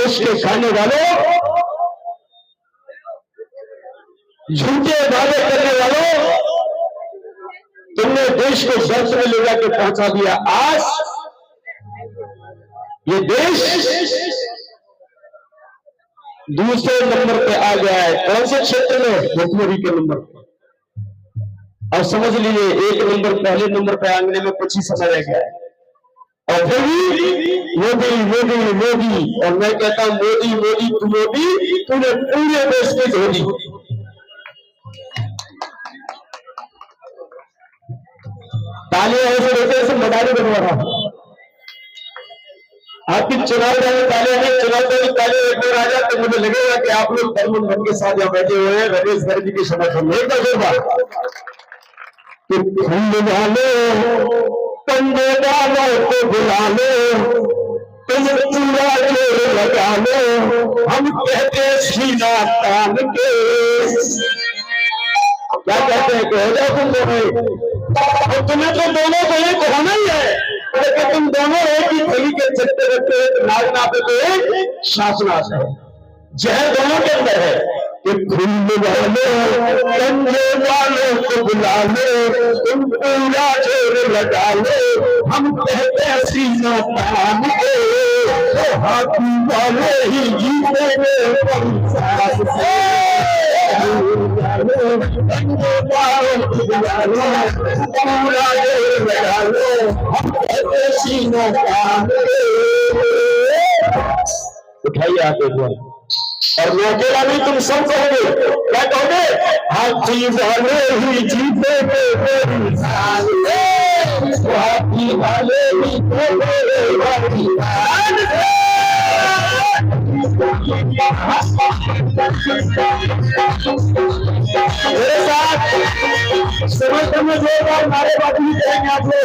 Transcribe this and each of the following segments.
देश के खाने वालों, झूठे वादे करने वालों, तुमने देश को गर्त में ले जाकर पहुंचा दिया। आज ये देश दूसरे नंबर पे आ गया है। कौन से क्षेत्र में? भुखमरी के नंबर पर। और समझ लीजिए, एक नंबर पहले नंबर पे आंगने में कुछ ही समय रह गया है, और फिर भी मोदी मोदी मोदी। और मैं कहता हूं मोदी मोदी तू मोदी, तूने पूरे देश में धोनी। तालियां ऐसे देते ऐसे मदारी बनवा रहा हूं। आपकी चुनाव वाली तालियां नहीं, चुनाव वाली तालियां एक बार आ जाए तो मुझे लगेगा कि आप लोग धर्म धर्म के साथ यहाँ बैठे हुए हैं रमेश गर्ग जी के समर्थन में। एक बार फूल डालो, कंधे डालो तो बुला लो, तुम पूरा जोर लगा लो, हम कहते सीना तान के। क्या कहते हैं? कह जाओ तुम दोनों, तुम्हें तो दोनों को एक होना ही है, लेकिन तुम दोनों एक ही थैली के चलते रहते हैं। नाचना पे तो एक शासनाश है, जहर दोनों के अंदर है। कि फूल वालों, कंधे वालों को बुला लो, तुम पूरा जोर लगा लो, हम कहते हैं सीना तान के, तो हाथी वाले ही जीतेंगे पंचायत से। पूरा जोर लगा लो, हम कहते सीना तान के। उठाइए आप एक बार, और मैं अकेला नहीं, तुम सब कहोगे। क्या कहोगे? हाथी वाले ही जीतेंगे पंचायत से, हाथी वाले ही जीतेंगे पंचायत से। मेरे साथ समझ में जोरदार नारेबाजी करेंगे आप लोग।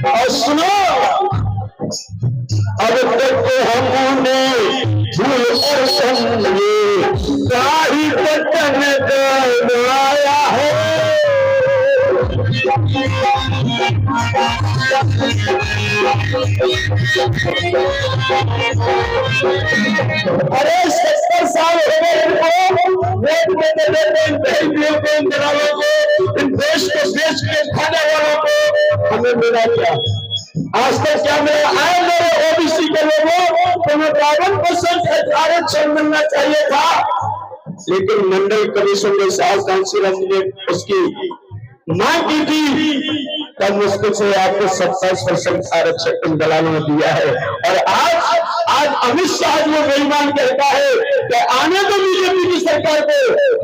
और सुनो, अब तक तो हमने भूल और समझे काही बटन दबाया है। अरे 70 साल हो गए इनको वोट देते देते, इन बहनों को, इन जवानों को, इन देश को देश के खाने वालों को हमें मिला क्या? आज तक क्या मिला? आए मेरे ओबीसी के लोगों, तुम्हें 52% आरक्षण मिलना चाहिए था, लेकिन मंडल कमीशन के साथ काउंसिलर ने उसकी मांग की थी, तब मुश्किल से आपको 27% आरक्षण इन दलालों ने दिया है। और आज अमित शाह जो बेईमान कहता है कि आने दो बीजेपी की सरकार को,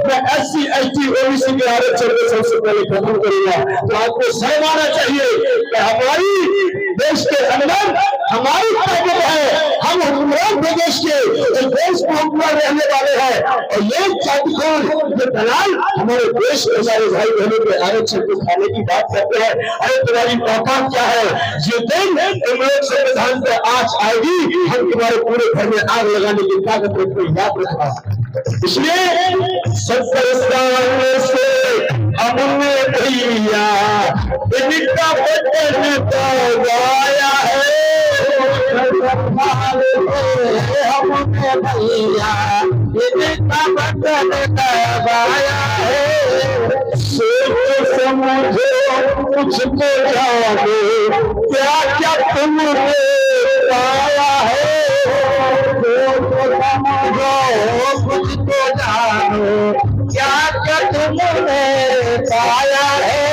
मैं SC ST OBC के आरक्षण को सबसे पहले खत्म करूंगा। तो आपको शर्म आना चाहिए कि हमारी देश के अंदर हमारी ताकत है, हम हुक्मरान प्रदेश के देश को हुक्मरान रहने वाले हैं, और ये जातिखोर ये दलाल हमारे देश के सारे भाई बहनों के आरक्षण को खाने की बात करते हैं। अरे तुम्हारी औकात क्या है? ये दिन तुम लोग संविधान पे आज आएगी, हम तुम्हारे पूरे घर में आग लगाने की ताकत रखते हैं, याद रखना। इसलिए 70 साल से हमने भैया इनका बटन दबाया है, हमने भैया इनका बटन दबाया है। सोच समझो कुछ तो जानो, क्या क्या तुमने पाया है। सोच समझो कुछ तो जानो, क्या क्या तुमने पाया है।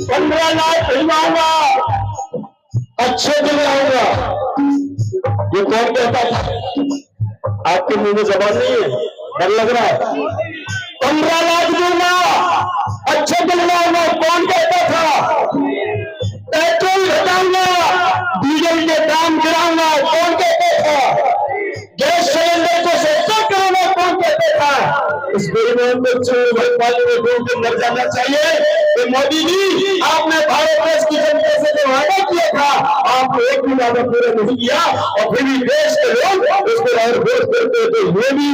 15 लाख दिलाऊंगा, अच्छे दिलाऊंगा, ये कौन कहता था? आपके मुंह में जबान नहीं है, डर लग रहा है? 15 लाख दूंगा, अच्छे दिलाऊंगा, कौन कहता था? पेट्रोल घटाऊंगा, डीजल के दाम गिराऊंगा, कौन कहता था? गैस सिलेंडर को सस्ता करूंगा, कौन कहता था? इस बेईमान बच्चों में मर जाना चाहिए। कि मोदी जी आपने भारत देश की जनता से जो वादा किया था आपने एक भी वादा पूरा नहीं किया और फिर भी देश के लोग उसको और वोट करते तो ये भी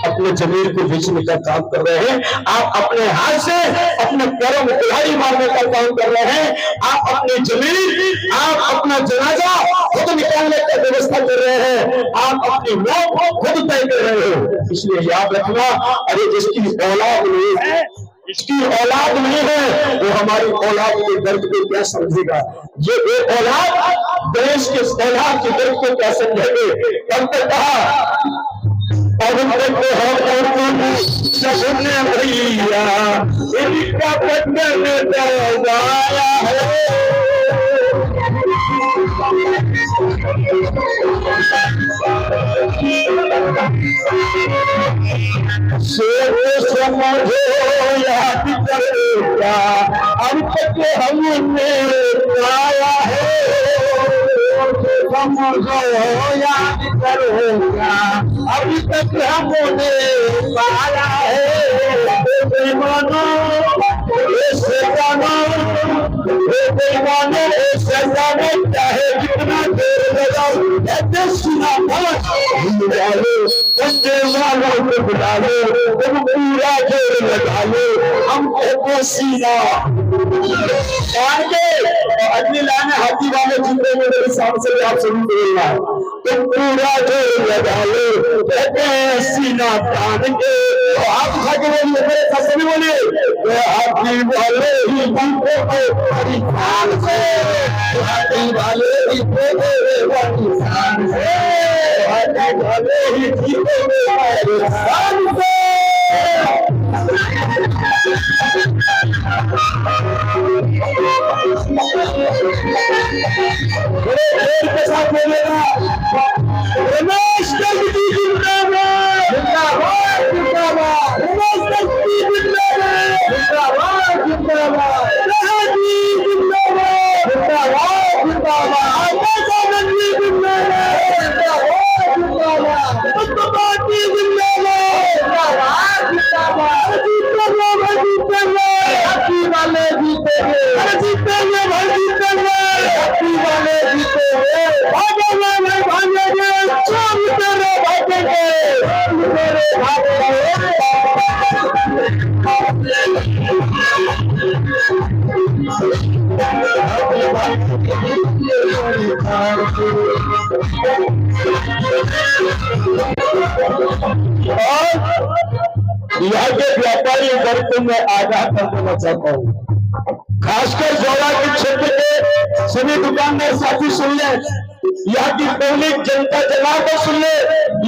अपने जमीन को बेचने का काम कर रहे हैं। आप अपने हाथ से अपने पैरों में कुल्हाड़ी मारने का काम कर रहे हैं। आप अपनी जमीन आप अपना जनाजा खुद निकालने का व्यवस्था कर रहे हैं। आप अपनी मौत को खुद तय कर रहे हो। इसलिए याद रखना, अरे जिसकी औलाद नहीं है इसकी औलाद नहीं है वो हमारी औलाद के दर्द को क्या समझेगा। ये औलाद देश के औलाद के दर्द को क्या समझेंगे। कब तक कहा अब तक हम सपने भैया इनका बदन दरवाया है। सोच समझो याद करेगा अब तक हमने पाया है। समझो याद करेगा अभी तक हमने पाया है। बेईमानो ऐसे जानो बेईमानो ऐसे जानो चाहे जितना देर लगाओ सुना बच्चे वालों को बुला लो तुम पूरा जोर लगा लो हम कहते सीना अगली लाइन हाथी वाले जिंदे में मेरे सामने से आप सभी बोलना तुम पूरा जोर लगा लो कहते सीना तान के आप उठा के बोलिए मेरे साथ सभी बोलिए हाथी वाले ही जीते बड़ी शान से हाथी वाले ही जीते बड़ी शान से हाथी वाले ही जीते बड़ी शान से। बड़े देर के साथ बोलेगा रमेश कल्टी जिंदाबाद जिंदाबाद जिंदाबाद रमेश कल्टी जिंदाबाद जिंदाबाद जिंदाबाद राजी जिंदाबाद जिंदाबाद जिंदाबाद आशा नंदी जिंदाबाद जिंदाबाद जिंदाबाद उत्तरपाती जिंदाबाद जिंदाबाद जिंदाबाद जीतेंगे जीतेंगे हाथी वाले जीतेंगे जीतेंगे भाई जीतेंगे हाथी वाले जीतेंगे भागेंगे नहीं भागेंगे चोर तेरे भागेंगे तेरे भागेंगे। यहाँ के व्यापारी वर्ग को मैं आगाह कर देना चाहता हूँ, खासकर जोड़ा के क्षेत्र के सभी दुकानदार साथी सुन ले, यहाँ की पब्लिक जनता जनार्दन सुन ले,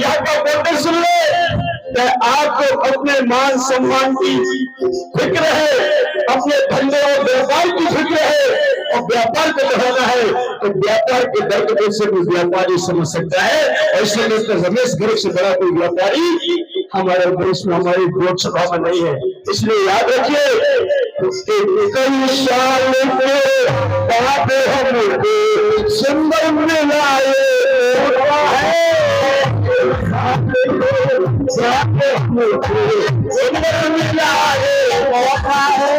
यहाँ का वोटर सुन ले। आपको अपने मान सम्मान की फिक्र है, अपने धंधे और व्यापार की फिक्र है और व्यापार को बढ़ाना है तो व्यापार के दर्द को से भी व्यापारी समझ सकता है। और इसलिए मिस्टर रमेश गर्ग से बड़ा कोई व्यापारी हमारे देश में हमारी लोकसभा में नहीं है। इसलिए याद रखिए कई साल के बाद हमको सुंदर मिलाए सुंदर मिलाए मौका है।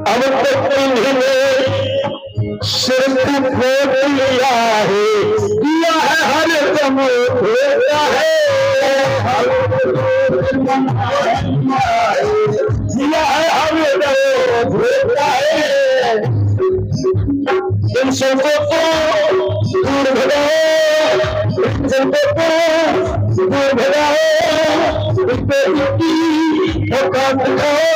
अब तक इन्होंने सिर्फ वोट लिया है हर दम होता है दिया है हर दम होता है। इन सबको दूर भगाओ इन सबको दूर भगाओ औकात दिखाओ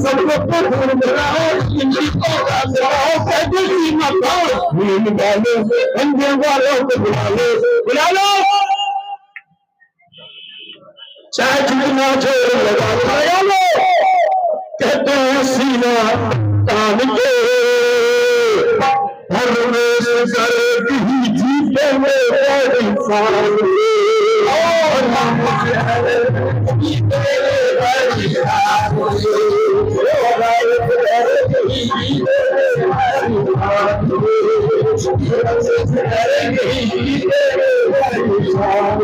सबको दूर भगाओ इनकी औकात दिखाओ कैसे सीमा पाओ भूल डालो अंधे वालों को बुला लो चाहे जितना जोर लगा लो कहते हैं सीना तान के हर रोज करे ही जीते में इंसान करेंगे ही तेरे इंसान।